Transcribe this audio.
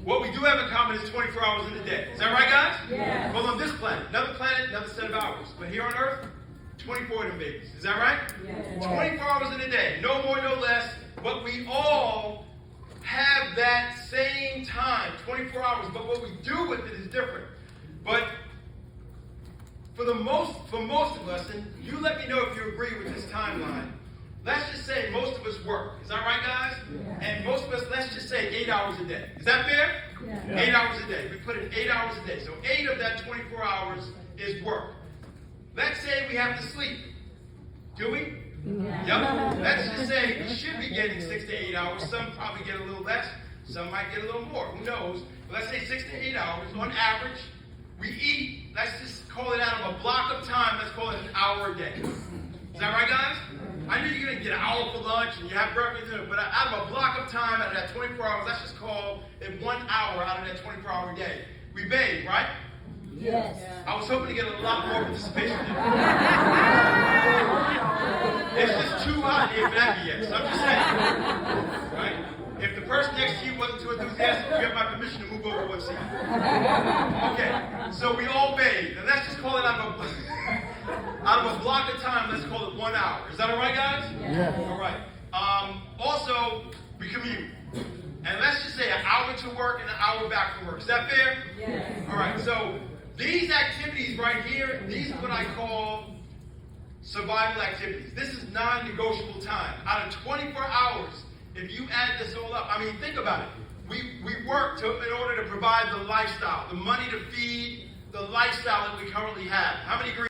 What we do have in common is 24 hours in a day. Is that right, guys? Yes. Well, on this planet, another set of hours. But here on Earth, 24 of them babies. Is that right? Yes. 24 hours in a day. No more, no less. But we all have that same time, 24 hours. But what we do with it is different. But for most of us, and you let me know if you agree with this timeline, let's just say most of us work. Is that right, guys? Yeah. And most of us, let's just say 8 hours a day. Is that fair? Yeah. 8 hours a day. We put in 8 hours a day. So 8 of that 24 hours is work. Let's say we have to sleep. Do we? Yeah. Yep. Let's just say we should be getting 6 to 8 hours. Some probably get a little less. Some might get a little more. Who knows? But let's say 6 to 8 hours on average. We eat, let's just call it out of a block of time, let's call it an hour a day. Is that right, guys? I know you're going to get an hour for lunch and you have breakfast, but out of a block of time, out of that 24 hours, let's just call it 1 hour out of that 24-hour day. We bathe, right? Yes. I was hoping to get a lot more participation there. It's just too hot here for that yet, so I'm just saying. Right? If the person next to you wasn't too enthusiastic, you have my permission to move over one seat. Okay, so we all bathe. And let's just call it out of a block of time, let's call it 1 hour. Is that all right, guys? Yes. All right. Also, we commute. And let's just say an hour to work and an hour back from work. Is that fair? Yes. All right, so these activities right here, these are what I call survival activities. This is non-negotiable time. Out of 24 hours, if you add this all up, I mean, think about it. We work in order to provide the lifestyle, the money to feed the lifestyle that we currently have. How many agree?